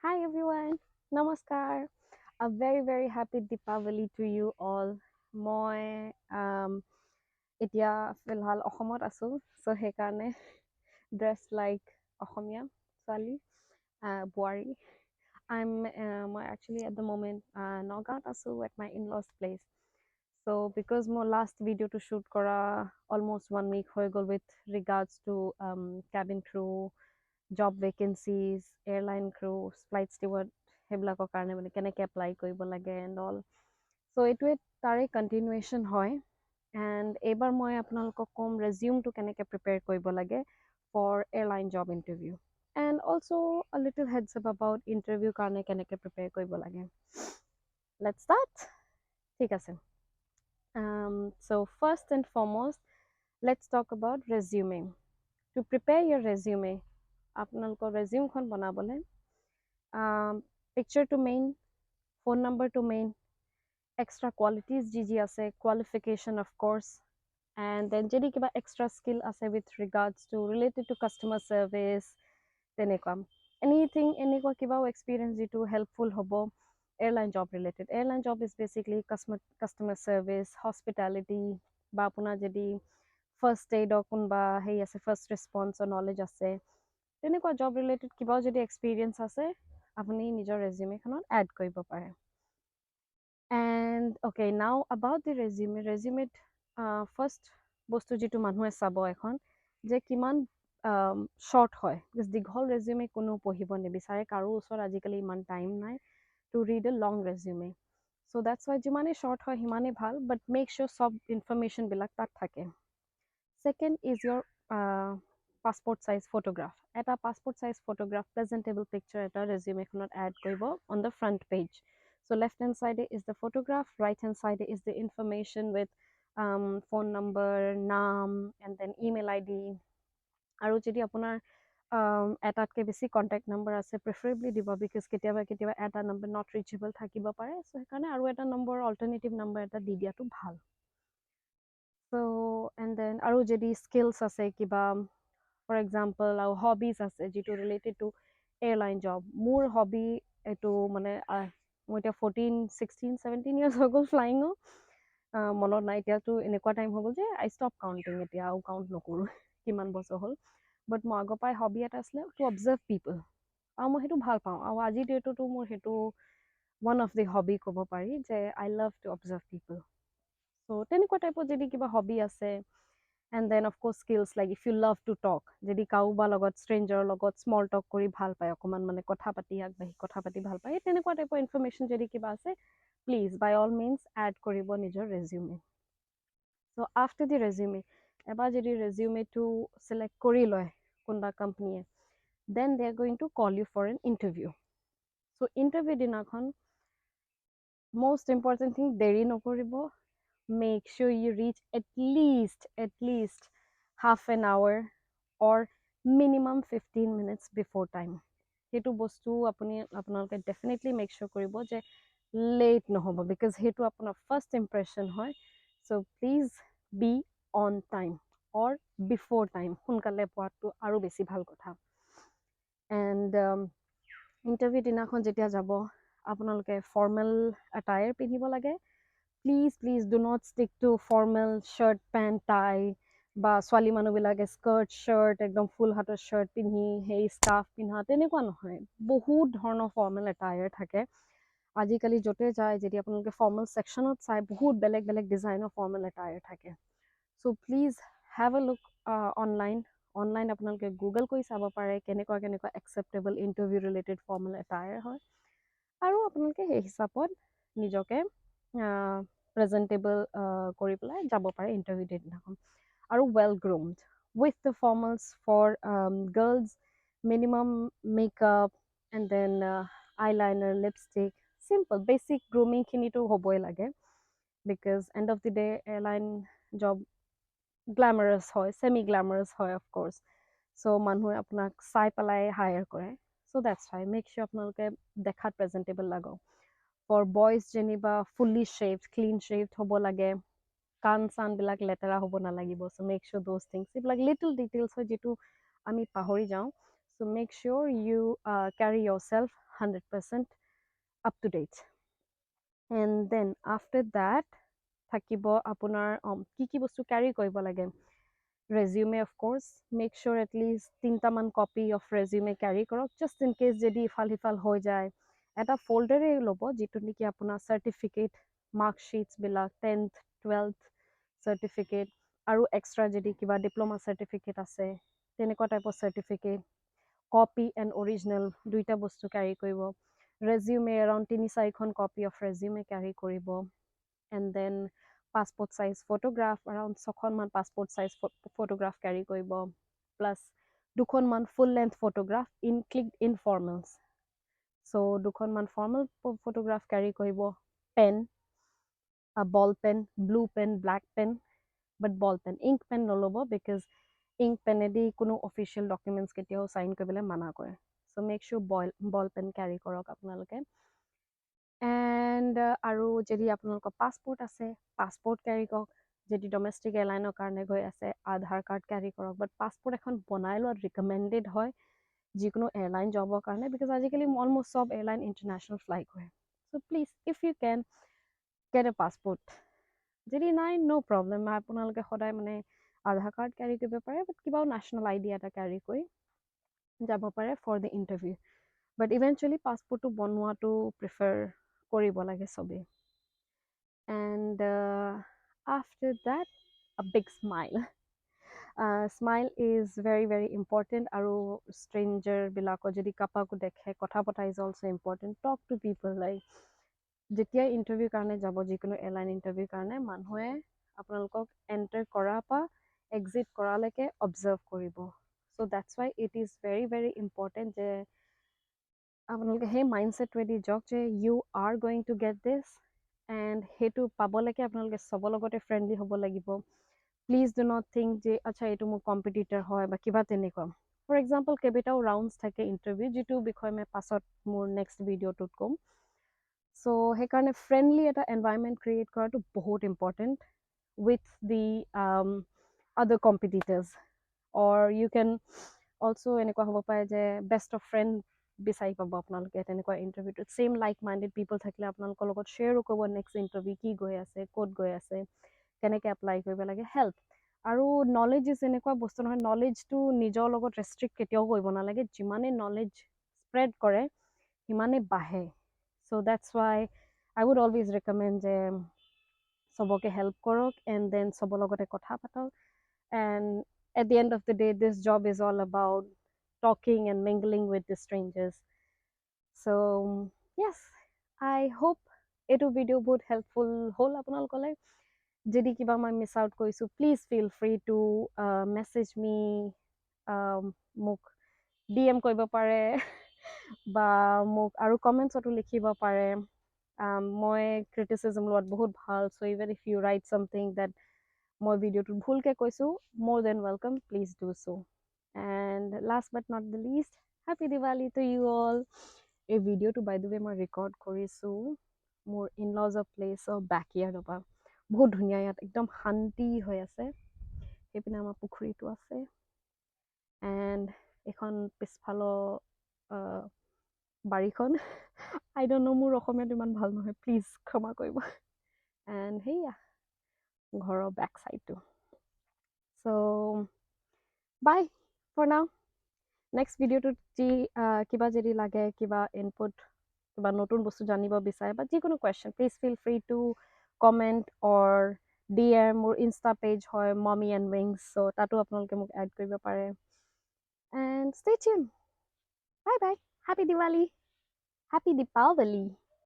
Hi everyone. Namaskar. A very happy Deepavali to you all. মই এতিয়া ফিলহাল অসমত আছো চ' সেইকাৰণে ড্ৰেছ লাইক অসমীয়া ছোৱালী বোৱাৰী মই actually at the moment নগাঁৱত আছো at my in-laws place. So because মোৰ last video to shoot কৰা almost 1 week হৈ গ'ল with regards to cabin crew job vacancies, airline crew, flight steward সেইবিলাকৰ কাৰণে মানে কেনেকৈ এপ্লাই কৰিব লাগে এণ্ড অল চ' এইটোৱে তাৰে কণ্টিনিউৱেশ্যন হয় এণ্ড এইবাৰ মই আপোনালোকক ক'ম ৰেজিউমটো কেনেকৈ প্ৰিপেয়াৰ কৰিব লাগে for airline job interview and also' a little heads up about interview কাৰণে কেনেকৈ প্ৰিপেয়াৰ কৰিব লাগে লেটছ ষ্টাৰ্ট ঠিক আছে so' first and foremost let's talk about resume to prepare your resume আপোনালোকৰ ৰেজিউমখন বনাবলৈ পিকচাৰটো মেইন ফোন নম্বৰটো মেইন এক্সট্ৰা কোৱালিটিজ যি আছে qualification of course and then যদি কিবা এক্সট্ৰা স্কিল আছে with regards to related to customer service তেনেকুৱা এনিথিং এনেকুৱা কিবাও এক্সপিৰিয়েঞ্চ যিটো হেল্পফুল হ'ব airline job related airline job is basically customer service hospitality বা আপোনাৰ যদি ফাৰ্ষ্ট এইডৰ কোনোবা হেৰি আছে ফাৰ্ষ্ট ৰেচপন্সৰ নলেজ আছে তেনেকুৱা জব ৰিলেটেড কিবাও যদি এক্সপিৰিয়েঞ্চ আছে আপুনি নিজৰ ৰেজিউমেখনত এড কৰিব পাৰে and okay now about the ৰেজিউমেত ফাৰ্ষ্ট বস্তু যিটো মানুহে চাব এখন যে কিমান শ্বৰ্ট হয় বিকজ দীঘল ৰেজিউমে কোনো পঢ়িব নিবিচাৰে কাৰো ওচৰত আজিকালি ইমান টাইম নাই to read a long resume so' that's why যিমানেই শ্বৰ্ট হয় সিমানেই ভাল বাট মেক শ্বিয়'ৰ চব ইনফৰমেশ্যনবিলাক তাত থাকে second is your passport size photograph এটা passport size photograph presentable picture এটা resume এখনত add কৰিব on the front page so left hand side is the photograph right hand side is the information with phone number নাম and then email id আৰু যদি আপোনাৰ এটাতকৈ বেছি contact number আছে প্ৰিফাৰেবলি দিব বিকজ কেতিয়াবা এটা নম্বৰ নট ৰিচেবল থাকিব পাৰে চ' সেইকাৰণে আৰু এটা নম্বৰ অল্টাৰনেটিভ নম্বৰ এটা দি দিয়াটো ভাল চ' এণ্ড দেন আৰু যদি স্কিলছ আছে কিবা ফৰ এক্সাম্পল আৰু হবিজ আছে যিটো ৰিলেটেড টু এয়াৰলাইন জব মোৰ হবি এইটো মানে মোৰ এতিয়া 14, 16, 17 years হৈ গ'ল ফ্লাইঙো মনত নাই এতিয়াতো এনেকুৱা টাইম হৈ গ'ল যে আই ষ্টপ কাউণ্টিং এতিয়া আৰু কাউণ্ট নকৰোঁ কিমান বছৰ হ'ল বাট মোৰ আগৰ পৰাই হবি এটা আছিলে টু অবজাৰ্ভ পিপল আৰু মই সেইটো ভাল পাওঁ আৰু আজিৰ ডেটতো মোৰ সেইটো ওৱান অফ দি হবি ক'ব পাৰি যে আই লাভ টু অবজাৰ্ভ পিপল চ' তেনেকুৱা টাইপত যদি কিবা হবি আছে and then of course skills like if you love to talk যদি কাৰোবাৰ লগত ষ্ট্ৰেঞ্জাৰৰ লগত স্মল টক কৰি ভাল পায় অকণমান মানে কথা পাতি আগবাঢ়ি কথা পাতি ভাল পায় তেনেকুৱা টাইপৰ ইনফৰমেশ্যন যদি কিবা আছে please by all means add কৰিব নিজৰ ৰেজিউমে চ' আফটাৰ দি ৰেজিউমে এবাৰ যদি ৰেজিউমেটো চিলেক্ট কৰি লয় কোনোবা কোম্পানীয়ে then they are going to call you for an interview so' interview দিনাখন most important thing দেৰি নকৰিব make sure you reach at least half an hour or minimum 15 minutes before time সেইটো বস্তু আপোনালোকে ডেফিনেটলি মেক শ্যোৰ কৰিব যে late নহ'ব because সেইটো আপোনাৰ ফাৰ্ষ্ট ইম্প্ৰেশ্যন হয় so' please be on time or before time সোনকালে পোৱাটো আৰু বেছি ভাল কথা এণ্ড ইণ্টাৰভিউ দিনাখন যেতিয়া যাব আপোনালোকে ফৰ্মেল এটায়াৰ পিন্ধিব লাগে please do not stick to formal shirt pant tie বা ছোৱালী মানুহবিলাকে স্কাৰ্ট শ্বাৰ্ট একদম ফুল হাতৰ শ্বাৰ্ট পিন্ধি সেই স্কাৰ্ফ পিন্ধা তেনেকুৱা নহয় বহুত ধৰণৰ ফৰ্মেল এটায়াৰ থাকে আজিকালি য'তে যায় যদি আপোনালোকে ফৰ্মেল ছেকশ্যনত চাই বহুত বেলেগ ডিজাইনৰ ফৰ্মেল এটায়াৰ থাকে so' please have a look online আপোনালোকে গুগল কৰি চাব পাৰে কেনেকুৱা acceptable interview related formal attire হয় আৰু আপোনালোকে সেই হিচাপত নিজকে প্ৰেজেণ্টেবল কৰি পেলাই যাব পাৰে ইণ্টাৰভিউ দিনাখন আৰু well groomed with the formals for girls minimum makeup and then eyeliner lipstick simple basic গ্ৰুমিংখিনিতো হ'বই লাগে because end of the day airline job glamorous হয় ছেমি গ্লেমাৰাছ হয় অফক'ৰ্ছ চ' মানুহে আপোনাক চাই পেলাই হায়াৰ কৰে so' that's why make sure আপোনালোকে দেখাত প্ৰেজেণ্টেবল লাগক ফৰ বইজ যেনিবা ফুল্লি শ্বেভড ক্লিন শ্বেভড হ'ব লাগে কাণ চানবিলাক লেতেৰা হ'ব নালাগিব so' make sure those things এইবিলাক লিটল ডিটেইলছ হয় যিটো আমি পাহৰি যাওঁ চ' so make sure you carry yourself 100% up to date. And then after that থাকিব আপোনাৰ কি বস্তু carry কৰিব লাগে resume of course make sure at least 3টা মান copy of resume carry কৰক just in case যদি ইফাল সিফাল হৈ যায় এটা ফল্ডাৰে ল'ব যিটো নেকি আপোনাৰ certificate mark sheets বিলাক 10th 12th certificate আৰু extra যদি কিবা diploma certificate আছে তেনেকুৱা টাইপৰ certificate copy and original দুইটা বস্তু carry কৰিব resume around 3-4খন copy of resume carry কৰিব and then passport size photograph around 6খনমান passport size photograph carry কৰিব plus 2খনমান full length photograph include informals so 2খনমান formal photograph carry কৰিব pen a ball pen blue pen black pen but ball pen ink pen নল'ব because ink pen এদি কোনো official documents কেতিয়াও sign কৰিবলৈ মানা কৰে so make sure ball pen carry কৰক আপোনালোকে and আৰু যদি আপোনালোকৰ passport আছে passport carry কৰক যদি domestic airline কাৰণে গৈ আছে আধাৰ কাৰ্ড carry কৰক but passport এখন বনাই লোৱা recommended হয় যিকোনো airline জবৰ কাৰণে because আজিকালি almost সব airline international fly কৰে so please if you can get a passport যদি নাই no problem আপোনালোকে সদায় মানে আধাৰ কাৰ্ড carry কৰিব পাৰে but কিবাও national ID এটা carry কৰি যাব পাৰে for the interview but eventually passportটো বনোৱাটো prefer কৰিব লাগে সবে and after that a big smile smile is very very important আৰু stranger বিলাকৰ যদি কাপাকো দেখে কথা পতা is also important talk to people like যেতিয়া ইন্টাৰভিউ কাৰণে যাব যিকোনো এয়াৰলাইন ইন্টাৰভিউ কাৰণে মানুহে আপোনালোকক এন্টাৰ কৰা পা এক্সিট কৰালৈকে অবজাৰ্ভ কৰিব so that's why it is very very important যে আপোনালোকে সেই মাইণ্ডছেটৱেদি যাওক যে you are going to get this and সেইটো পাবলৈকে আপোনালোকে সবৰ লগতে ফ্ৰেণ্ডলি হ'ব লাগিব প্লিজ ডু নট থিংক যে আচ্ছা এইটো মোৰ কম্পিটিটৰ হয় বা কিবা তেনেকুৱা ফৰ এক্সাম্পল কেইবাটাও ৰাউণ্ডছ থাকে ইণ্টাৰভিউ যিটো বিষয়ে মই পাছত মোৰ নেক্সট ভিডিঅ'টোত ক'ম চ' সেইকাৰণে ফ্ৰেণ্ডলি এটা এনভাইৰনমেণ্ট ক্ৰিয়েট কৰাটো বহুত ইম্পৰ্টেণ্ট উইথ দি আদাৰ কম্পিটিটাৰ্ছ অৰ ইউ কেন অলছ' এনেকুৱা হ'ব পাৰে যে বেষ্ট অফ ফ্ৰেণ্ড বিচাৰি পাব আপোনালোকে তেনেকুৱা ইণ্টাৰভিউটোত ছেইম লাইক মাইণ্ডেড পিপল থাকিলে আপোনালোকৰ লগত শ্বেয়াৰো কৰিব নেক্সট ইণ্টাৰভিউ কি গৈ আছে ক'ত গৈ আছে কেনেকৈ এপ্লাই কৰিব লাগে হেল্প আৰু নলেজ ইজ এনেকুৱা বস্তু নহয় নলেজটো নিজৰ লগত ৰেষ্ট্ৰিক্ট কেতিয়াও কৰিব নালাগে যিমানে নলেজ স্প্ৰেড কৰে সিমানে বাঢ়ে so' that's why I would always recommend যে সবকে হেল্প কৰক এণ্ড দেন সবৰ লগতে কথা পাতক and at the end of the day this job is all about talking and mingling with the strangers so yes I hope এইটো video' বহুত helpful হ'ল আপোনালোকলৈ যদি কিবা মই মিছ আউট কৰিছোঁ please feel free to message me মোক DM কৰিব পাৰে বা মোক আৰু কমেণ্টছতো লিখিব পাৰে মই ক্ৰিটিচিজম লোৱাত বহুত ভাল so' even if you write something that মই ভিডিঅ'টোত ভুলকৈ কৈছোঁ more than welcome please do so and last but not the least happy Diwali to you all এই ভিডিঅ'টো বাই দ্য ৱে মই ৰেকৰ্ড কৰিছোঁ মোৰ ইনলজৰ প্লেচৰ বেকয়াৰ্ডৰ পৰা বহুত ধুনীয়া ইয়াত একদম শান্তি হৈ আছে সেইপিনে আমাৰ পুখুৰীটো আছে এণ্ড এখন পিছফালৰ বাৰীখন আই ডণ্ট ন' মোৰ অসমীয়াটো ইমান ভাল নহয় প্লিজ ক্ষমা কৰিব এণ্ড সেয়া ঘৰৰ বেক চাইডটো চ' বাই ফৰ নাও নেক্সট ভিডিঅ'টোত যি কিবা যদি লাগে কিবা ইনপুট কিবা নতুন বস্তু জানিব বিচাৰে বা যিকোনো question please feel free to comment or DM মোৰ ইনষ্টা পেজ হয় মমি এণ্ড উইংছ চ' তাতো আপোনালোকে মোক এড কৰিব পাৰে and stay tuned bye bye happy Diwali happy Deepawali